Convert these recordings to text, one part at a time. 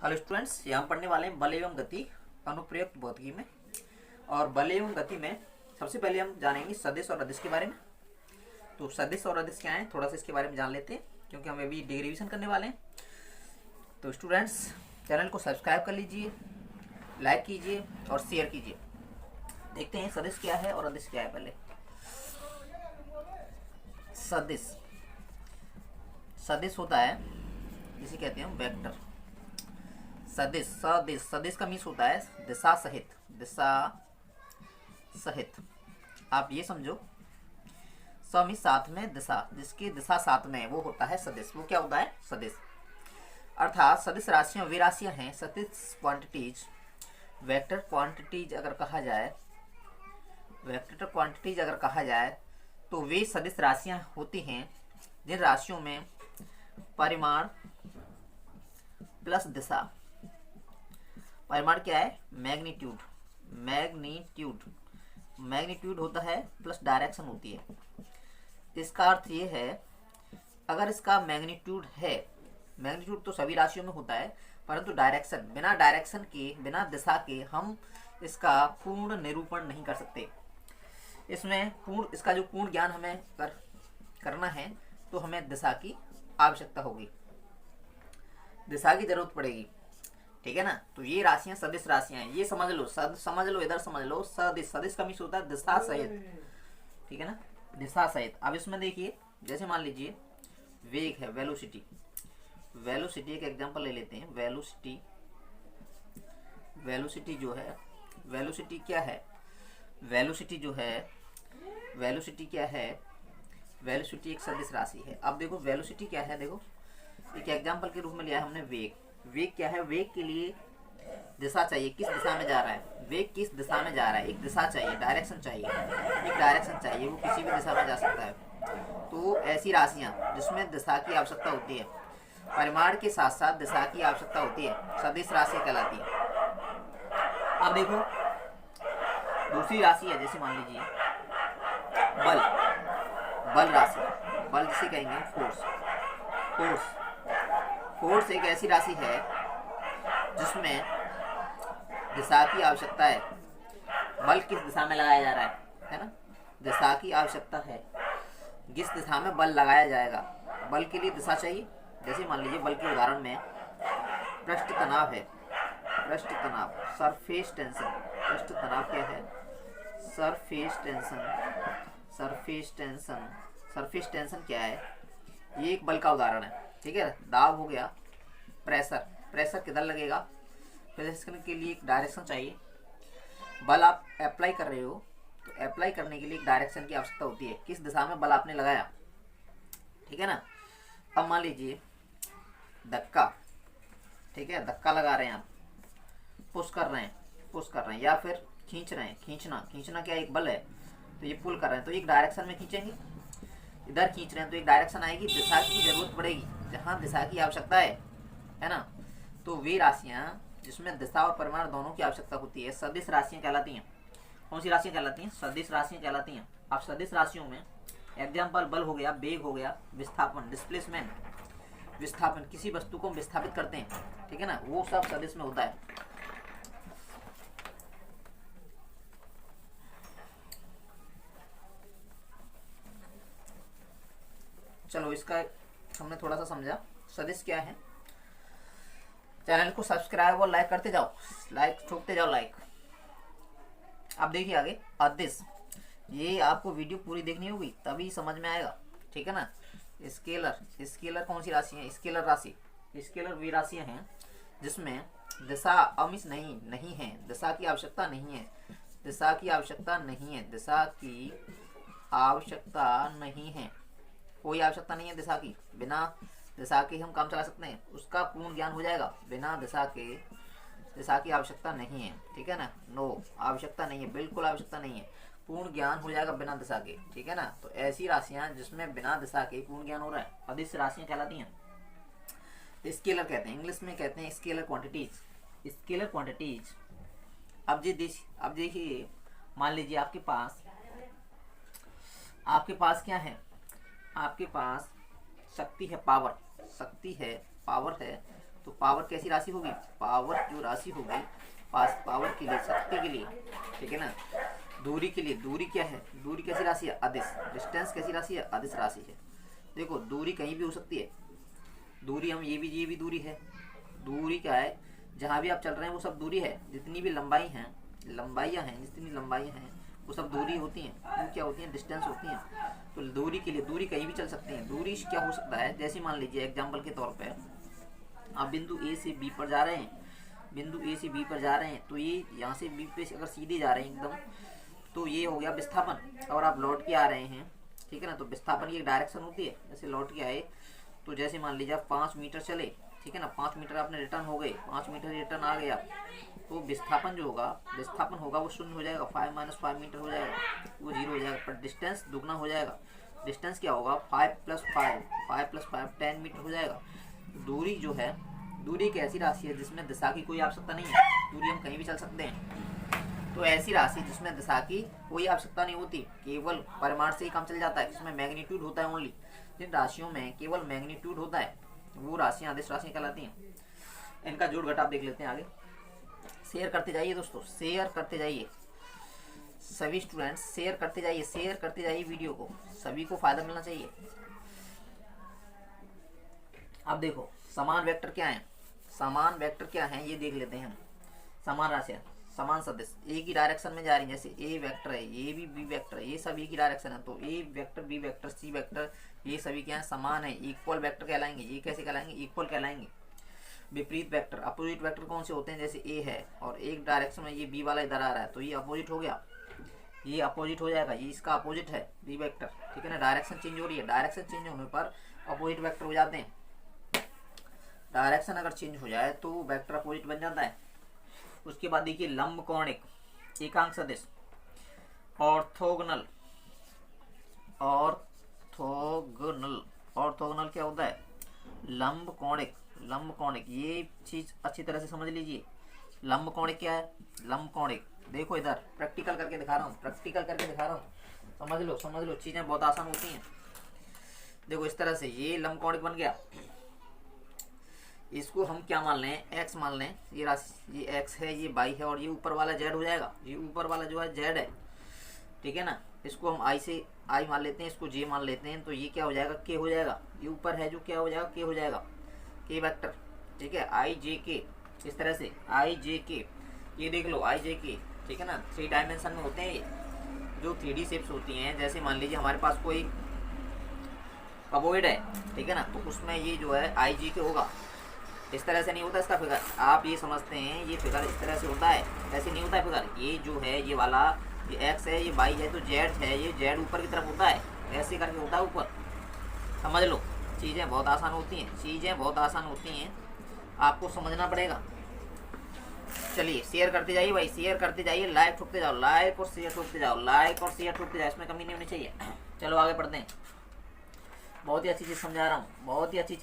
Hello students, यहाँ पढ़ने वाले हैं बल एवं गति अनुप्रयुक्त भौतिकी में। और बल एवं गति में सबसे पहले हम जानेंगे सदिश और अदिश के बारे में। तो सदिश और अदिश क्या है, थोड़ा सा इसके बारे में जान लेते हैं, क्योंकि हम अभी डेरिवेशन करने वाले हैं। तो स्टूडेंट्स, चैनल को सब्सक्राइब कर लीजिए, लाइक कीजिए और शेयर कीजिए। देखते हैं सदिश क्या है और अदिश क्या है। पहले सदिश, सदिश होता है जिसे कहते हैं वेक्टर। सदिश सदिश सदिश का मीन्स होता है दिशा सहित, दिशा सहित। आप ये समझो, स मीन्स साथ में, दिशा जिसकी दिशा साथ में वो होता है सदिश। वो क्या होता है? सदिश। अर्थात सदिश राशियां वे राशियां हैं, सदिश क्वांटिटीज, वेक्टर क्वांटिटीज अगर कहा जाए, वेक्टर क्वांटिटीज अगर कहा जाए तो वे सदिश राशियां होती हैं जिन राशियों में परिमाण प्लस दिशा। परिमाण क्या है? मैग्नीट्यूड, मैग्नीट्यूड, मैग्नीट्यूड होता है प्लस डायरेक्शन होती है। इसका अर्थ ये है, अगर इसका मैग्नीट्यूड है, मैग्नीट्यूड तो सभी राशियों में होता है, परंतु डायरेक्शन, बिना डायरेक्शन के, बिना दिशा के हम इसका पूर्ण निरूपण नहीं कर सकते। इसमें पूर्ण, इसका जो पूर्ण ज्ञान हमें करना है तो हमें दिशा की आवश्यकता होगी, दिशा की जरूरत पड़ेगी। ठीक है ना? तो ये राशियां सदिश राशियां हैं, ये समझ लो, समझ लो, इधर समझ लो। सदिश, सदिश का मीन्स होता है दिशा सहित। ठीक है ना? दिशा सहित। अब इसमें देखिए, जैसे मान लीजिए वेग है, वेलोसिटी, वेलोसिटी एक एग्जांपल ले लेते हैं। वेलोसिटी, वेलोसिटी जो है, वेलोसिटी क्या है? वेलोसिटी जो है, वेलोसिटी क्या है? वेलोसिटी एक सदिश राशि है। अब देखो वेलोसिटी क्या है, देखो एक एग्जांपल के रूप में लिया है हमने वेग। वेग क्या है? वेग के लिए दिशा चाहिए, किस दिशा में जा रहा है, वेग किस दिशा में जा रहा है, एक दिशा चाहिए, डायरेक्शन चाहिए, एक डायरेक्शन चाहिए, वो किसी भी दिशा में जा सकता है। तो ऐसी राशियां जिसमें दिशा की आवश्यकता होती है, परिमाण के साथ साथ दिशा की आवश्यकता होती है, सदिश राशि कहलाती है। अब देखो दूसरी राशि है, जैसे मान लीजिए बल, बल राशि, बल जिसे कहेंगे फोर्स। फोर्स, फोर्स एक ऐसी राशि है जिसमें दिशा की आवश्यकता है। बल किस दिशा में लगाया जा रहा है ना? दिशा की आवश्यकता है, किस दिशा में बल लगाया जाएगा, बल के लिए दिशा चाहिए। जैसे मान लीजिए बल के उदाहरण में पृष्ठ तनाव है, पृष्ठ तनाव, सरफेस टेंशन। पृष्ठ तनाव क्या है? Surface tension, surface tension. Surface tension क्या है? ये एक बल का उदाहरण है। ठीक है? दाब हो गया, प्रेशर, प्रेशर किधर लगेगा? प्रेशर करने के लिए एक डायरेक्शन चाहिए। बल आप अप्लाई कर रहे हो तो अप्लाई करने के लिए एक डायरेक्शन की आवश्यकता होती है, किस दिशा में बल आपने लगाया। ठीक है ना? अब मान लीजिए धक्का, ठीक है, धक्का लगा रहे हैं आप, पुश कर रहे हैं, पुश कर रहे हैं, या फिर खींच रहे हैं, खींचना, खींचना क्या एक बल है, तो ये पुल कर रहे हैं, तो एक डायरेक्शन में खींचेंगे, इधर खींच रहे हैं तो एक डायरेक्शन आएगी, दिशा की जरूरत पड़ेगी जहाँ दिशा की आवश्यकता है ना? तो वे राशियां जिसमें दिशा और परिमाण दोनों की आवश्यकता होती है सदिश राशियां कहलाती हैं। कौन सी राशियां कहलाती हैं? सदिश राशियां कहलाती हैं। अब सदिश राशियों में एग्जाम्पल बल हो गया, वेग हो गया, विस्थापन, डिस्प्लेसमेंट, विस्थापन, किसी वस्तु को विस्थापित करते हैं, ठीक है ना, वो सब सदिश में होता है। चलो इसका हमने थोड़ा सा समझा सदिश क्या है। चैनल को सब्सक्राइब और लाइक करते जाओ, लाइक ठोकते जाओ, लाइक। अब देखिए आगे अदिश, ये आपको वीडियो पूरी देखनी होगी तभी समझ में आएगा। ठीक है ना? स्केलर, स्केलर कौन सी राशि है? स्केलर राशि, स्केलर वे राशियां हैं जिसमें दिशा अमिश नहीं है, दिशा की आवश्यकता नहीं है, दिशा की आवश्यकता नहीं है, दिशा की आवश्यकता नहीं है, कोई आवश्यकता नहीं है दिशा की। बिना दिशा के हम काम चला सकते हैं, उसका पूर्ण ज्ञान हो जाएगा। बिना दिशा के, दिशा की आवश्यकता नहीं है, ठीक है ना? नो, आवश्यकता नहीं है, बिल्कुल आवश्यकता नहीं है, पूर्ण ज्ञान हो जाएगा बिना दिशा के। ठीक है ना? तो ऐसी राशियां जिसमें बिना दिशा के पूर्ण ज्ञान हो रहा है अदिश राशियां कहलाती हैं। स्केलर कहते हैं, इंग्लिश में कहते हैं स्केलर क्वांटिटीज, स्केलर क्वांटिटीज। अब देखिए मान लीजिए आपके पास क्या है? आपके पास शक्ति है, पावर, शक्ति है, पावर है, तो पावर कैसी राशि होगी, पावर जो राशि होगी पावर के लिए, शक्ति के लिए, ठीक है ना, दूरी के लिए, दूरी क्या है, दूरी कैसी राशि है, अदिश, डिस्टेंस कैसी राशि है, अदिश राशि है। देखो दूरी कहीं भी हो सकती है, दूरी हम ये भी दूरी है, दूरी क्या है, जहाँ भी आप चल रहे हैं वो सब दूरी है, जितनी भी लंबाइयाँ हैं जितनी लंबाइयाँ हैं वो सब दूरी होती हैं, वो क्या होती हैं, डिस्टेंस होती हैं। तो दूरी के लिए, दूरी कहीं भी चल सकती है। दूरी क्या हो सकता है, जैसे मान लीजिए एग्जाम्पल के तौर पर आप बिंदु ए से बी पर जा रहे हैं, बिंदु ए से बी पर जा रहे हैं, तो ये यहाँ से बी पे अगर सीधे जा रहे हैं एकदम, तो ये हो गया विस्थापन। और आप लौट के आ रहे हैं, ठीक है ना, तो विस्थापन की एक डायरेक्शन होती है, जैसे लौट के आए तो जैसे मान लीजिए आप 5 मीटर चले, ठीक है ना, 5 मीटर आपने रिटर्न हो गए, 5 मीटर रिटर्न आ गया, तो विस्थापन जो होगा, विस्थापन होगा वो शून्य हो जाएगा, 5 - 5 मीटर हो जाएगा, वो 0 हो जाएगा, पर डिस्टेंस दुगना हो जाएगा। डिस्टेंस क्या होगा, 5 + 5 10 मीटर हो जाएगा। दूरी जो है, दूरी एक ऐसी राशि है जिसमें दिशा की कोई आवश्यकता नहीं है, दूरी हम कहीं भी चल सकते हैं। तो ऐसी राशि जिसमें दिशा की कोई आवश्यकता नहीं होती, केवल परिमाण से ही काम चल जाता है, इसमें मैग्नीट्यूड होता है ओनली। जिन राशियों में केवल मैग्नीट्यूड होता है वो राशियाँ अदिश राशियाँ कहलाती हैं। इनका जोड़ घटाव देख लेते हैं आगे। शेयर करते जाइए दोस्तों, शेयर करते जाइए, सभी स्टूडेंट्स शेयर करते जाइए वीडियो को, सभी को फायदा मिलना चाहिए। अब देखो समान वेक्टर क्या है, समान वेक्टर क्या है ये देख लेते हैं हम। समान राशियाँ, समान सदिश एक ही डायरेक्शन में जा रही है, जैसे ए वेक्टर है, ये भी बी वेक्टर है, ये सब एक ही डायरेक्शन है, तो ए vector, B vector, C vector, ये सभी क्या है, समान है, इक्वल वेक्टर कहलाएंगे। ये कैसे कहलाएंगे, इक्वल कहलाएंगे। विपरीत वेक्टर, अपोजिट वेक्टर कौन से होते हैं, जैसे ए है और एक डायरेक्शन में ये बी वाला इधर आ रहा है, तो ये अपोजिट हो गया, ये अपोजिट हो जाएगा, ये इसका अपोजिट है बी वेक्टर, ठीक है ना। डायरेक्शन चेंज हो रही है, डायरेक्शन चेंज होने पर अपोजिट वेक्टर हो जाते हैं। डायरेक्शन अगर चेंज हो जाए तो वेक्टर अपोजिट बन जाता है। उसके बाद देखिए लंब कोणिक एकांक सदिश, ऑर्थोगोनल, ऑर्थोगोनल क्या होता है, लंब कोणिक, लंब कोणिक, ये चीज अच्छी तरह से समझ लीजिए। लंब कोणिक क्या है, लंब कोणिक, देखो इधर प्रैक्टिकल करके दिखा रहा हूँ, समझ लो, चीजें बहुत आसान होती हैं। देखो इस तरह से ये लंब कोणिक बन गया, इसको हम क्या मान लें, एक्स मान लें, ये राशि, ये एक्स है, ये वाई है, और ये ऊपर वाला जेड हो जाएगा, ये ऊपर वाला जो है जेड है, ठीक है ना। इसको हम आई मान लेते हैं, इसको जे मान लेते हैं, तो ये क्या हो जाएगा, के हो जाएगा, ये ऊपर है जो क्या हो जाएगा, के हो जाएगा, के वेक्टर, ठीक है, आई जे के, इस तरह से आई जे के, ये देख लो आई जे के, ठीक है ना। 3 डायमेंशन में होते हैं ये, जो 3D शेप्स होती हैं। जैसे मान लीजिए हमारे पास कोई कबोइड है, ठीक है ना, तो उसमें ये जो है आई जे के होगा, इस तरह से नहीं होता इसका फिगर। आप ये समझते हैं ये फिगर इस तरह से होता है, ऐसे नहीं होता है फिगर। ये जो है ये वाला, ये एक्स है, ये वाई है, तो जेड है, ये जेड ऊपर की तरफ होता है, ऐसे करके होता है ऊपर। समझ लो, चीज़ें बहुत आसान होती हैं, आपको समझना पड़ेगा। चलिए शेयर करते जाइए भाई, शेयर करते जाइए, लाइक ठोकते जाओ, लाइक और शेयर ठोकते जाओ, इसमें कमी नहीं होनी चाहिए। चलो आगे बढ़ते हैं। बहुत ही अच्छी चीज़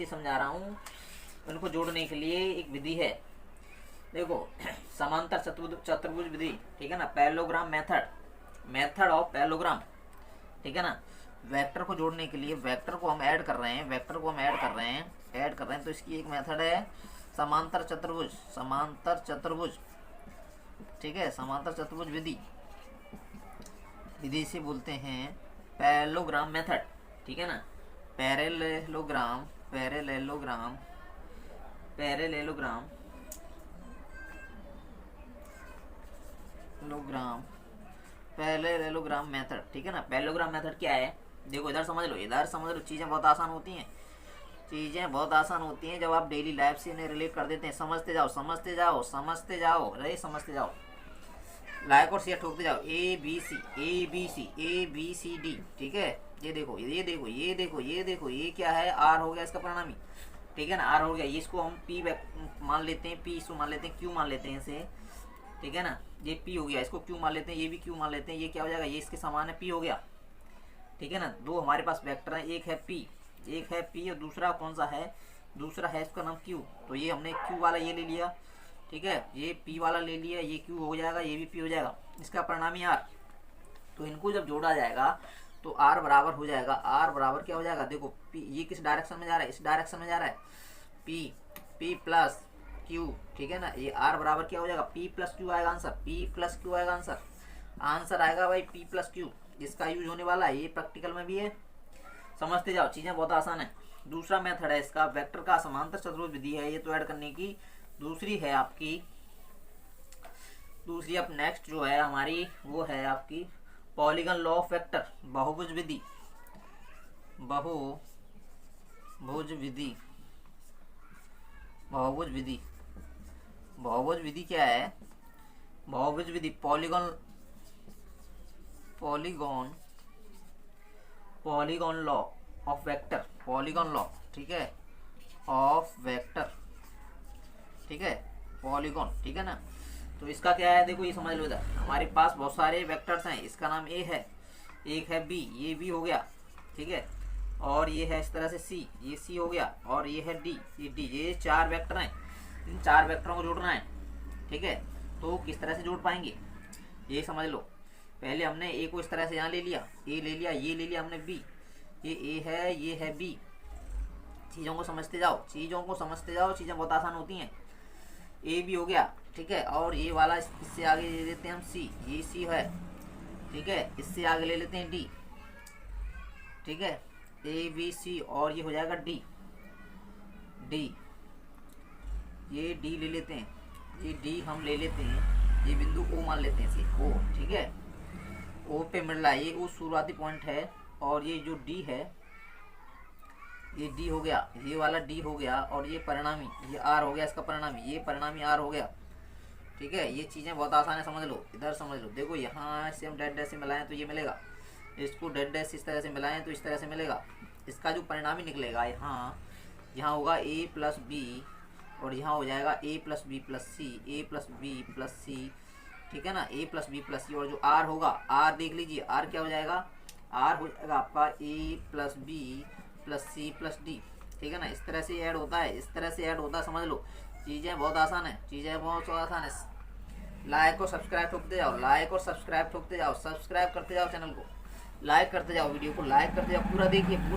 समझा रहा हूँ, उनको जोड़ने के लिए एक विधि है। देखो समांतर चतुर्भुज विधि, ठीक है ना, पैरेललोग्राम मेथड ऑफ पैरेललोग्राम, ठीक है ना। वेक्टर को जोड़ने के लिए वेक्टर को हम ऐड कर रहे हैं, तो इसकी एक मेथड है समांतर चतुर्भुज, ठीक है, समांतर चतुर्भुज विधि से बोलते हैं पैरेललोग्राम मेथड, ठीक है ना। पैरेललोग्राम मेथड, ठीक है ना। पैरेललोग्राम मेथड क्या है, देखो इधर समझ लो, चीज़ें बहुत आसान होती हैं जब आप डेली लाइफ से इन्हें रिलेट कर देते हैं। समझते जाओ, लाइक और शेयर ठोकते जाओ। ए बी सी डी, ठीक है। ये देखो, ये क्या है, आर हो गया इसका परिणामी, ठीक है ना, आर हो गया। ये इसको हम पी मान लेते हैं, पी इसको मान लेते हैं, क्यू मान लेते हैं इसे, ठीक है ना। ये पी हो गया, इसको क्यू मान लेते हैं, ये भी क्यू मान लेते हैं, ये क्या हो जाएगा, ये इसके समान है, पी हो गया, ठीक है ना। दो हमारे पास वेक्टर है, एक है पी और दूसरा कौन सा है, दूसरा है इसका नाम क्यू। तो ये हमने क्यू वाला ये ले लिया, ठीक है, ये पी वाला ले लिया, ये क्यू हो जाएगा, ये भी पी हो जाएगा, इसका परिणामी आर। तो इनको जब जोड़ा जाएगा तो आर बराबर हो जाएगा, आर बराबर क्या हो जाएगा, देखो पी ये किस डायरेक्शन में जा रहा है, इस डायरेक्शन में जा रहा है, पी पी प्लस क्यू, ठीक है ना। ये आर बराबर क्या हो जाएगा, पी प्लस क्यू आएगा आंसर, पी प्लस क्यू आएगा आंसर, आंसर आएगा भाई पी प्लस क्यू। इसका यूज होने वाला है, ये प्रैक्टिकल में भी है, समझते जाओ, चीज़ें बहुत आसान है। दूसरा मेथड है इसका, वेक्टर का समांतर चतुर्भुज विधि है ये तो ऐड करने की। दूसरी है आपकी, दूसरी अब नेक्स्ट जो है हमारी वो है आपकी पॉलीगन लॉ ऑफ वेक्टर, बहुभुज विधि, बहुभुज विधि, बहुभुज विधि। बहुभुज विधि क्या है, बहुभुज विधि polygon polygon polygon law of vector, polygon law, ठीक है, ऑफ वेक्टर, ठीक है, पॉलीगॉन, ठीक है ना। तो इसका क्या है, देखो ये समझ लो, इधर हमारे पास बहुत सारे वेक्टर्स हैं, इसका नाम ए है, एक है बी, ये बी हो गया, ठीक है, और ये है इस तरह से सी, ये सी हो गया, और ये है डी, ये डी, ये 4 वेक्टर हैं। इन 4 वेक्टरों को जोड़ना है, ठीक है। तो किस तरह से जोड़ पाएंगे ये समझ लो। पहले हमने ए को इस तरह से यहाँ ले लिया, ए ले लिया, ये ले लिया हमने बी, ये ए है, ये है बी। चीज़ों को समझते जाओ, चीज़ों को समझते जाओ, चीज़ें बहुत आसान होती हैं। ए भी हो गया, ठीक है, और ये वाला इससे आगे ले लेते हैं हम सी, ये सी है, ठीक है, इससे आगे ले लेते हैं डी, ठीक है, ए बी सी, और ये हो जाएगा डी, डी, ये डी ले लेते हैं, ये डी हम ले लेते हैं, ये बिंदु ओ मान लेते हैं इसे, ओ, ठीक है, ओ पे मिल रहा है, ये वो शुरुआती पॉइंट है, और ये जो डी है, ये डी हो गया, ये वाला डी हो गया, और ये परिणामी, ये आर हो गया इसका परिणामी, ये परिणामी आर हो गया, ठीक है। ये चीज़ें बहुत आसान है, समझ लो, इधर समझ लो। देखो यहाँ से हम डेड डैश से मिलाएं तो ये मिलेगा, इसको डेड डैश इस तरह से मिलाएं तो इस तरह से मिलेगा। इसका जो परिणामी निकलेगा यहाँ, यहाँ होगा ए प्लस बी, और यहाँ हो जाएगा ए प्लस बी प्लस सी, ए प्लस बी प्लस सी, ठीक है ना, ए प्लस बी प्लस सी। और जो आर होगा, आर देख लीजिए, आर क्या हो जाएगा, आर हो जाएगा आपका a plus b plus c plus d, ठीक है ना। इस तरह से ऐड होता है, इस तरह से ऐड होता है, समझ लो। चीज़ें बहुत आसान है, चीज़ें बहुत आसान है। लाइक और सब्सक्राइब ठोकते जाओ, लाइक और सब्सक्राइब ठोकते जाओ, सब्सक्राइब करते जाओ चैनल को, लाइक करते जाओ, वीडियो को लाइक करते जाओ, पूरा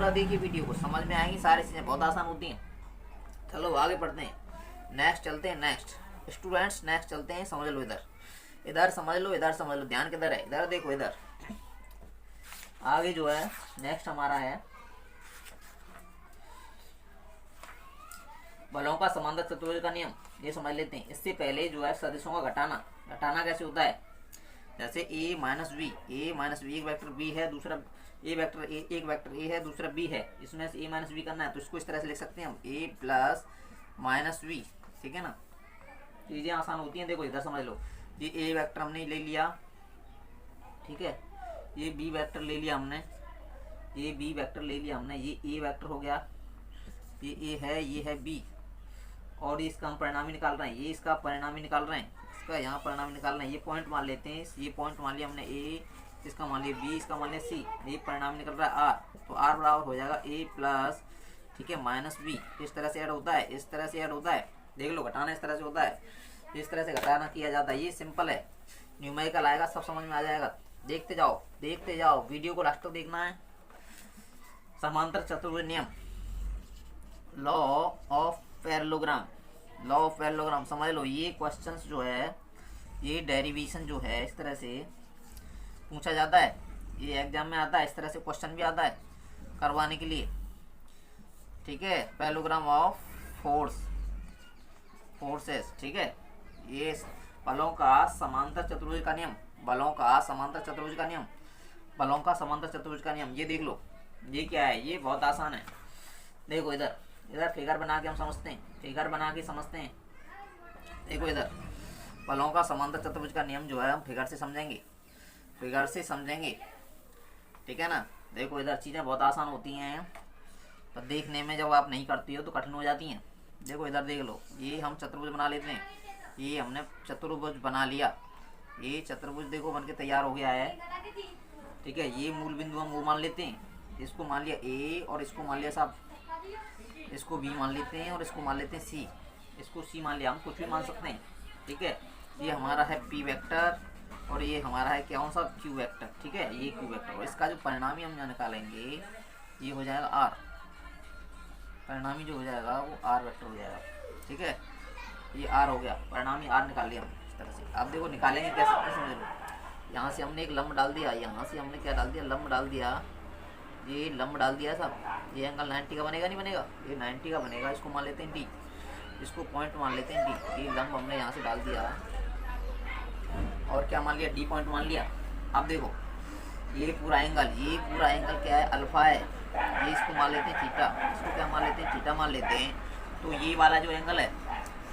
देखिए वीडियो को, समझ में आएंगी सारी चीज़ें, बहुत आसान होती हैं। चलो आगे बढ़ते हैं, नेक्स्ट चलते हैं, नेक्स्ट स्टूडेंट्स, नेक्स्ट चलते हैं। समझ लो इधर, इधर समझ लो, इधर समझ लो, ध्यान किधर है, इधर देखो, इधर आगे जो है नेक्स्ट हमारा है बलों का समांतर चतुर्भुज का नियम, ये समझ लेते हैं। इससे पहले जो है सदिशों का घटाना कैसे होता है। जैसे a माइनस बी, एक वेक्टर b है, दूसरा एक वेक्टर a है, दूसरा b है, इसमें से a माइनस बी करना है, तो इसको इस तरह से लिख सकते हैं हम, a प्लस माइनस बी, ठीक है ना। चीज़ें आसान होती हैं। देखो इधर समझ लो, ये a वेक्टर हमने ले लिया, ठीक है, ये b वेक्टर ले लिया हमने, ये b वेक्टर ले लिया हमने, ये a वेक्टर हो गया, ये a है, ये है b, और ये इसका हम परिणामी निकाल रहे हैं, ये इसका परिणामी निकाल रहे हैं, इसका यहाँ परिणामी निकाल रहे हैं। ये पॉइंट मान लेते हैं, ये पॉइंट मान लिया हमने a, इसका मान लिया b, इसका मान लिया c, ये परिणामी निकल रहा है r, तो r बराबर हो जाएगा a प्लस, ठीक है, माइनस b। इस तरह से ऐड होता है, इस तरह से ऐड होता है, देख लो, घटाना इस तरह से होता है, इस तरह से घटाना किया जाता है। ये सिंपल है, न्यूमेरिकल आएगा, सब समझ में आ जाएगा। देखते जाओ, वीडियो को लास्ट तक देखना है। समांतर चतुर्भुज नियम, law of parallelogram, law of parallelogram समझ लो। ये क्वेश्चंस जो है, ये डेरिवेशन जो है, इस तरह से पूछा जाता है, ये एग्जाम में आता है, इस तरह से क्वेश्चन भी आता है करवाने के लिए, ठीक है। पैरेललोग्राम ऑफ फोर्सेस, ठीक है। ये बलों का समांतर चतुर्भुज का नियम, बलों का समांतर चतुर्भुज का नियम, बलों का समांतर चतुर्भुज का नियम, ये देख लो, ये क्या है, ये बहुत आसान है। देखो इधर फिगर बना के हम समझते हैं, फिगर बना के समझते हैं। देखो इधर बलों का समांतर चतुर्भुज का नियम जो है हम फिगर से समझेंगे, ठीक है ना। देखो इधर चीज़ें बहुत आसान होती हैं, तो देखने में जब आप नहीं करती हो तो कठिन हो जाती हैं। देखो इधर देख लो, ये हम चतुर्भुज बना लेते हैं, ये हमने चतुर्भुज बना लिया, ये चतुर्भुज देखो बन के तैयार हो गया है, ठीक है। ये मूल बिंदु हम वो मान लेते हैं, इसको मान लिया a, और इसको मान लिया साहब, इसको b मान लेते हैं, और इसको मान लेते हैं c, इसको c मान लिया, हम कुछ भी मान सकते हैं, ठीक है। ये हमारा है p वेक्टर, और ये हमारा है क्या सा q वेक्टर, ठीक है, ये q वेक्टर। और इसका जो परिणामी हम यहाँ निकालेंगे, ये हो जाएगा r, परिणामी जो हो जाएगा वो आर वेक्टर हो जाएगा। ठीक है, ये आर हो गया, परिणामी आर निकाल लिया हमने इस तरह से। अब देखो निकालेंगे कैसे, समझ लो। यहाँ से हमने एक लंब डाल दिया, यहाँ से हमने क्या डाल दिया, लंब डाल दिया, ये लंब डाल दिया सब। ये एंगल 90 का बनेगा नहीं बनेगा, ये 90 का बनेगा। इसको मान लेते हैं डी, इसको पॉइंट मान लेते हैं डी। ये लंब हमने यहाँ से डाल दिया और क्या मान लिया, डी पॉइंट मान लिया। अब देखो ये पूरा एंगल क्या है, अल्फा है। ये इसको मान लेते हैं थीटा, इसको क्या मान लेते हैं, थीटा मान लेते हैं। तो ये वाला जो एंगल है,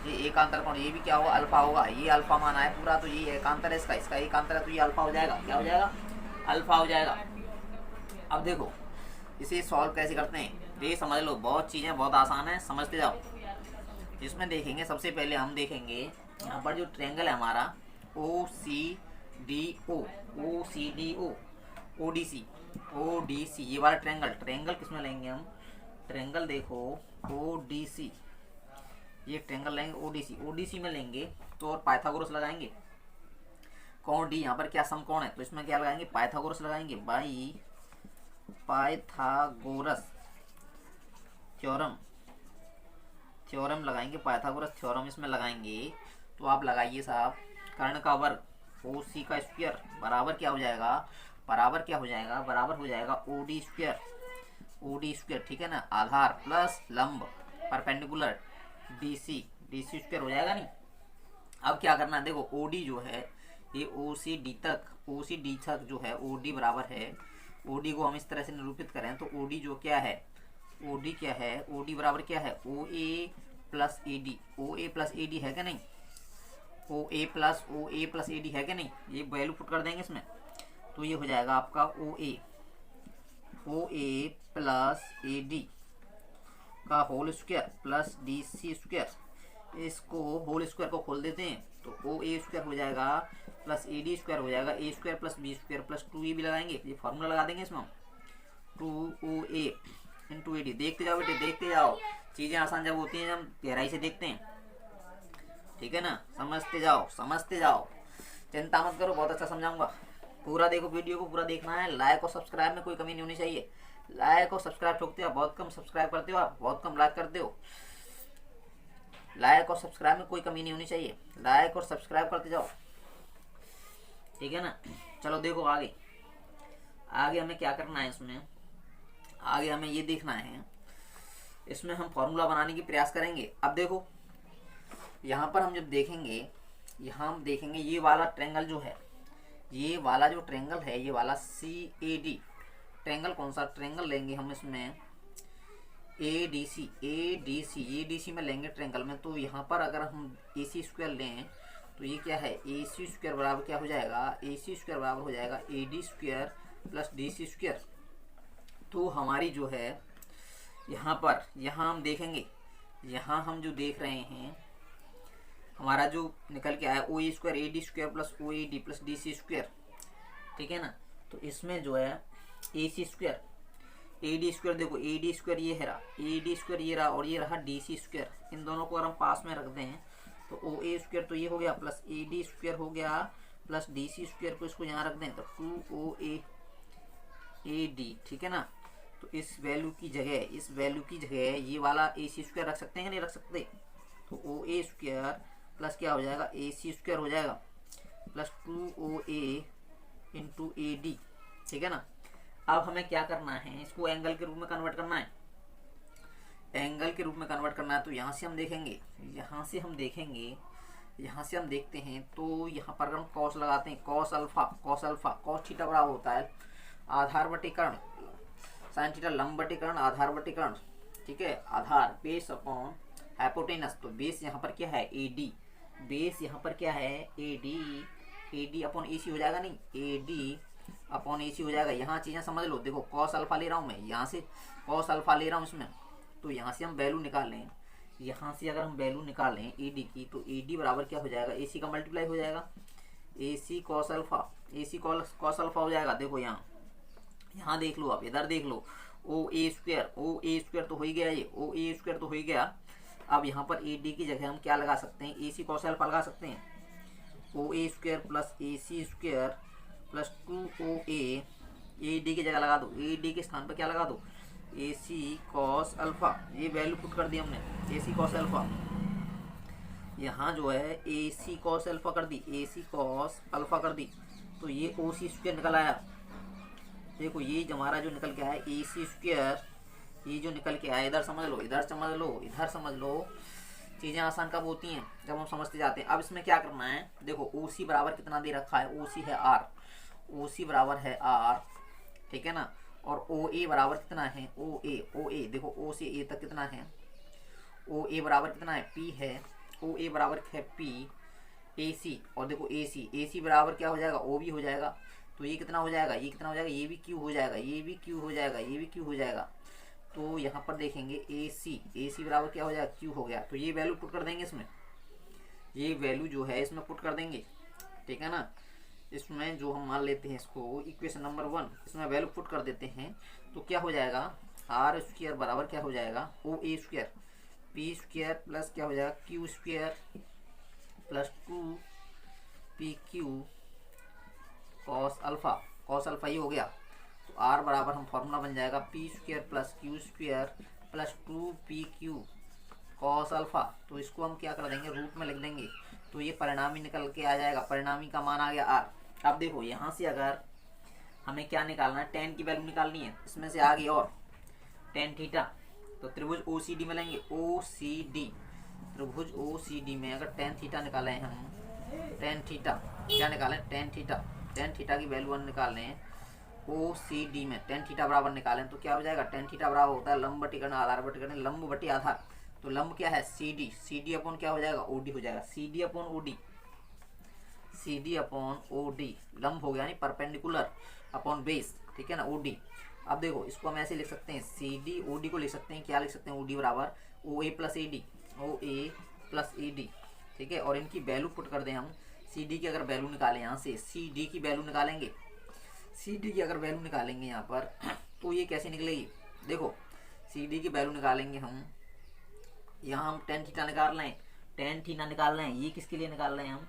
ये एकांतर कोण, ये भी क्या होगा, अल्फा होगा। ये अल्फा माना है पूरा, तो ये एकांतर है इसका एकांतर है, तो ये अल्फा हो जाएगा। क्या हो जाएगा, अल्फा हो जाएगा। अब देखो इसे सॉल्व कैसे करते हैं, ये समझ लो। बहुत चीज़ें बहुत आसान है, समझते जाओ। इसमें देखेंगे, सबसे पहले हम देखेंगे यहाँ पर जो ट्रायंगल है हमारा ओ सी डी ओ, ओ डी सी, ये वाला ट्रायंगल किस में लेंगे हम, ट्रायंगल देखो ओ डी सी, ये ट्रायंगल लेंगे ओ डी सी में लेंगे तो और पाइथागोरस लगाएंगे। कोण डी, यहाँ पर क्या समकोण है, तो इसमें क्या लगाएंगे, पाइथागोरस लगाएंगे। बाई पाइथागोरस थ्योरम लगाएंगे, पाइथागोरस थ्योरम इसमें लगाएंगे। तो आप लगाइए साहब, कर्ण का वर्ग ओ सी का स्क्वायर बराबर क्या हो जाएगा, बराबर हो जाएगा ओ डी स्क्वायर। ठीक है ना, आधार प्लस लंब परपेंडिकुलर डी सी स्क्वायर हो जाएगा नहीं। अब क्या करना है, देखो ओ डी जो है ये ओ सी डी तक जो है ओ डी बराबर है, ओ डी को हम इस तरह से निरूपित करें तो ओ डी जो क्या है, ओ डी बराबर क्या है, ओ ए प्लस ए डी है क्या नहीं, ओ ए प्लस ए डी है क्या नहीं। ये वैल्यू पुट कर देंगे इसमें, तो ये हो जाएगा आपका O A plus A D का whole square plus D C square. इसको होल स्क्वायर को खोल देते हैं तो ओ ए स्क्वायर हो जाएगा प्लस ए डी स्क्वायर हो जाएगा, a square plus b square plus 2 भी लगाएंगे। ये फॉर्मूला लगा देंगे इसमें हम, 2OA इंटू ए डी। देखते जाओ बेटे, देखते जाओ, चीज़ें आसान जब होती हैं हम गहराई से देखते हैं। ठीक है ना, समझते जाओ, चिंता मत करो, बहुत अच्छा समझाऊंगा। पूरा देखो, वीडियो को पूरा देखना है। लाइक और सब्सक्राइब में कोई कमी नहीं होनी चाहिए। लाइक और सब्सक्राइब ठोकते हो, बहुत कम सब्सक्राइब करते हो आप, बहुत कम लाइक करते हो। लाइक और सब्सक्राइब में कोई कमी नहीं होनी चाहिए, लाइक और सब्सक्राइब करते जाओ। ठीक है ना, चलो देखो आगे हमें क्या करना है। इसमें आगे हमें ये देखना है, इसमें हम फॉर्मूला बनाने की प्रयास करेंगे। अब देखो यहाँ पर हम जब देखेंगे, यहाँ हम देखेंगे ये वाला ट्रायंगल जो है, ये वाला जो ट्रायंगल है, ये वाला CAD ट्रायंगल, कौन सा ट्रायंगल लेंगे हम इसमें, ADC में लेंगे ट्रायंगल में। तो यहाँ पर अगर हम AC स्क्वायर लें तो ये क्या है, AC स्क्वायर बराबर क्या हो जाएगा, AC स्क्वायर बराबर हो जाएगा AD square plus DC square. तो हमारी जो है यहाँ हम देखेंगे, यहाँ हम जो देख रहे हैं हमारा जो निकल के आया OA square AD square plus OAD plus DC square. ठीक है ना, तो इसमें जो है AC स्क्वायर AD स्क्वायर, देखो AD स्क्वायर ये है रहा, AD स्क्वायर ये रहा, और ये रहा DC स्क्वायर। इन दोनों को अगर हम पास में रखते हैं तो OA स्क्वायर तो ये हो गया प्लस AD स्क्वायर हो गया प्लस DC स्क्वायर को इसको यहाँ रख दें तो 2OAD। ठीक है ना, तो इस वैल्यू की जगह ये वाला AC स्क्वायर रख सकते हैं कि नहीं रख सकते। तो OA स्क्वायर प्लस क्या हो जाएगा, AC स्क्वायर हो जाएगा प्लस 2OA इंटू AD। ठीक है ना, अब हमें क्या करना है, इसको एंगल के रूप में कन्वर्ट करना है। तो यहाँ से हम देखते हैं तो यहाँ पर हम कॉस लगाते हैं, कॉस अल्फा कॉस थीटा बराबर होता है आधार बटे कर्ण साइन थीटा, लंब बटे कर्ण आधार बटे कर्ण। ठीक है, आधार बेस अपॉन हाइपोटेनस। तो बेस यहाँ पर क्या है AD, AD अपॉन AC हो जाएगा नहीं, AD अपॉन AC हो जाएगा। यहाँ चीज़ें समझ लो, देखो कॉस अल्फा ले रहा हूँ मैं, यहाँ से कॉस अल्फा ले रहा हूँ इसमें, तो यहाँ से हम वैल्यू निकालें, यहाँ से अगर हम वैल्यू निकालें AD की तो AD बराबर क्या हो जाएगा, AC का मल्टीप्लाई हो जाएगा AC कॉस अल्फा हो जाएगा। देखो यहाँ देख लो, आप इधर देख लो, OA स्क्वायर तो हो ही गया, ये OA स्क्वायर तो हो ही गया। अब यहाँ पर AD की जगह हम क्या लगा सकते हैं, AC कॉस अल्फा लगा सकते हैं, OA square plus AC square plus 2OA। AD की जगह लगा दो, AD के स्थान पर क्या लगा दो, ए सी कॉस अल्फ़ा, ये वैल्यू पुट कर दी हमने ए सी कॉस अल्फ़ा। यहाँ जो है ए सी कॉस अल्फ़ा कर दी, ए सी कॉस अल्फ़ा कर दी, तो ये ओ सी स्क्वायर निकल आया। देखो ये हमारा जो निकल के आया ए सी स्क्वायर, ये जो निकल के आया, इधर समझ लो, इधर समझ लो, इधर समझ लो। चीज़ें आसान कब होती हैं? जब हम समझते जाते हैं। अब इसमें क्या करना है, देखो ओ सी बराबर कितना दे रखा है, ओ सी है आर, ओ सी बराबर है आर, ठीक है ना। और ओ ए बराबर कितना है, ओ ए देखो ओ से ए तक कितना है, ओ ए बराबर कितना है, पी है, ओ ए बराबर है पी, ए सी, और देखो ए सी बराबर क्या हो जाएगा, ओ भी हो जाएगा। तो ये कितना हो जाएगा, ये कितना हो जाएगा, ये भी क्यू हो जाएगा, ये भी क्यू हो जाएगा, ये भी क्यू हो जाएगा। तो यहाँ पर देखेंगे ए सी बराबर क्या हो जाएगा, क्यू हो गया। तो ये वैल्यू पुट कर देंगे इसमें, ये वैल्यू जो है इसमें पुट कर देंगे, ठीक है ना। इसमें जो हम मान लेते हैं इसको इक्वेशन नंबर 1, इसमें वैल्यू पुट कर देते हैं। तो क्या हो जाएगा, आर स्क्वायर बराबर क्या हो जाएगा, ओ ए स्क्वायर पी स्क्वायर प्लस क्या हो जाएगा, Q square plus 2 P Q cos alpha ये हो गया। तो आर बराबर हम फॉर्मूला बन जाएगा P square plus Q square plus 2 P Q cos alpha. तो इसको हम क्या कर देंगे, रूट में लिख देंगे। तो ये परिणामी निकल के आ जाएगा, परिणामी का मान आ गया आर। अब देखो यहाँ से अगर हमें क्या निकालना है, टेन की वैल्यू निकालनी है, इसमें से आ गई और टेन थीटा। तो त्रिभुज ओ सी डी में लेंगे, ओ सी डी, त्रिभुज ओ सी डी में अगर टेन थीटा निकालें हम, टेन थीटा क्या निकालें, टेन थीटा की वैल्यू हम निकाल लें ओ सी डी में, टेन थीटा बराबर निकालें तो क्या हो जाएगा, टेन थीटा बराबर होता है लंब बटी कर्ण आधार बटी कर्ण, लंब बटी आधार। तो लंब क्या है, सी डी अपॉन क्या हो जाएगा, ओ डी हो जाएगा, C D upon O D, C D upon O D, लंब हो गया नहीं परपेंडिकुलर अपॉन बेस, ठीक है ना, ओ डी। अब देखो इसको हम ऐसे लिख सकते हैं, सी डी ओ डी को लिख सकते हैं, क्या लिख सकते हैं, ओ डी बराबर O A plus A D, O A plus A D, ठीक है। और इनकी वैल्यू पुट कर दें हम, सी डी की अगर वैल्यू निकालें यहाँ से, सी डी की वैल्यू निकालेंगे, सी डी की अगर वैल्यू निकालेंगे यहाँ पर तो ये कैसे निकलेगी, देखो सी डी की वैल्यू निकालेंगे हम, यहाँ हम टेन थीटा निकाल रहे हैं, टेन थीटा निकाल रहे हैं, ये किसके लिए निकाल रहे हैं हम,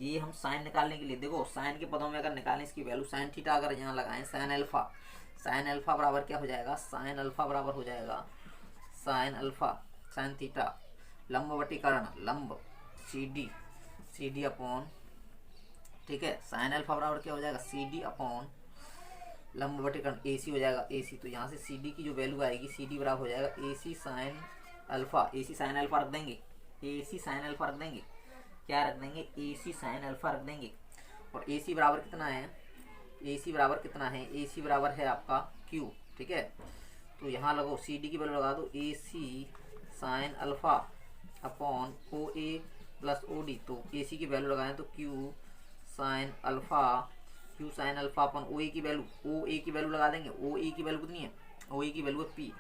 ये हम साइन निकालने के लिए। देखो साइन के पदों में अगर निकालें इसकी वैल्यू, साइन थीटा अगर यहाँ लगाएं, साइन अल्फा बराबर क्या हो जाएगा, साइन अल्फा बराबर हो जाएगा साइन अल्फा साइन थीटा लंब बटी कर्ण, लंब सी डी अपॉन, ठीक है, साइन अल्फा बराबर क्या हो जाएगा, सी डी अपॉन लंब बटे कर्ण ए सी हो जाएगा, ए सी। तो यहाँ से सी डी की जो वैल्यू आएगी, सी डी बराबर हो जाएगा ए सी साइन अल्फा, ए सी साइन अल्फा रख देंगे, ए सी साइन अल्फा रख देंगे, क्या रख देंगे, ए सी साइन अल्फा रख देंगे। और ए सी बराबर कितना है, ए सी बराबर कितना है, ए सी बराबर है आपका क्यू, ठीक है। तो यहाँ लगो सी डी की वैल्यू लगा दो, ए सी sine alpha upon O A plus O D. तो ए सी की वैल्यू लगाएं तो क्यू साइन अल्फा अपन ओ ए की वैल्यू, ओ ए की वैल्यू लगा देंगे, ओ ए की वैल्यू कितनी है, ओ ए की वैल्यू है पी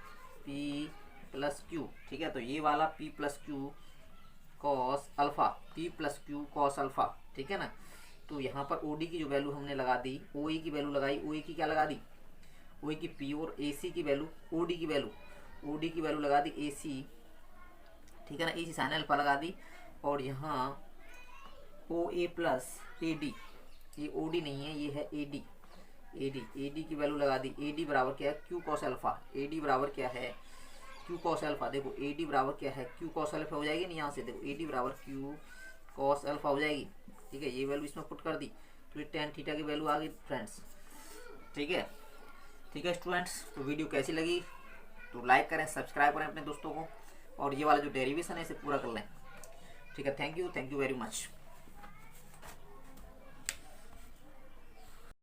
प्लस क्यू, ठीक है। तो ये वाला P plus Q cos alpha, P plus Q cos alpha, ठीक है ना। तो यहाँ पर ओ डी की जो वैल्यू हमने लगा दी, ओ ए की वैल्यू लगाई, ओ ए की क्या लगा दी, ओ ए की पी, और ए सी की वैल्यू, ओ डी की वैल्यू लगा दी ए सी, ठीक है ना, ए सी साइन अल्फा लगा दी। और यहाँ ओ ए प्लस ए डी, ये ओ डी नहीं है, ये है ए डी की वैल्यू लगा दी, ए डी बराबर क्या है, Q cos alpha, A D बराबर क्या है, क्यू कॉस अल्फा। देखो ए डी बराबर क्या है, क्यू कॉस अल्फा हो जाएगी नहीं, यहाँ से देखो ए डी बराबर क्यू कॉस अल्फा हो जाएगी, ठीक है। ये वैल्यू इसमें पुट कर दी तो ये टेन थीटा की वैल्यू आ गई फ्रेंड्स, ठीक है स्टूडेंट्स। तो वीडियो कैसी लगी तो लाइक करें, सब्सक्राइब करें अपने दोस्तों को, और ये वाला जो डेरिवेशन है इसे पूरा कर लें, ठीक है। Thank you very much.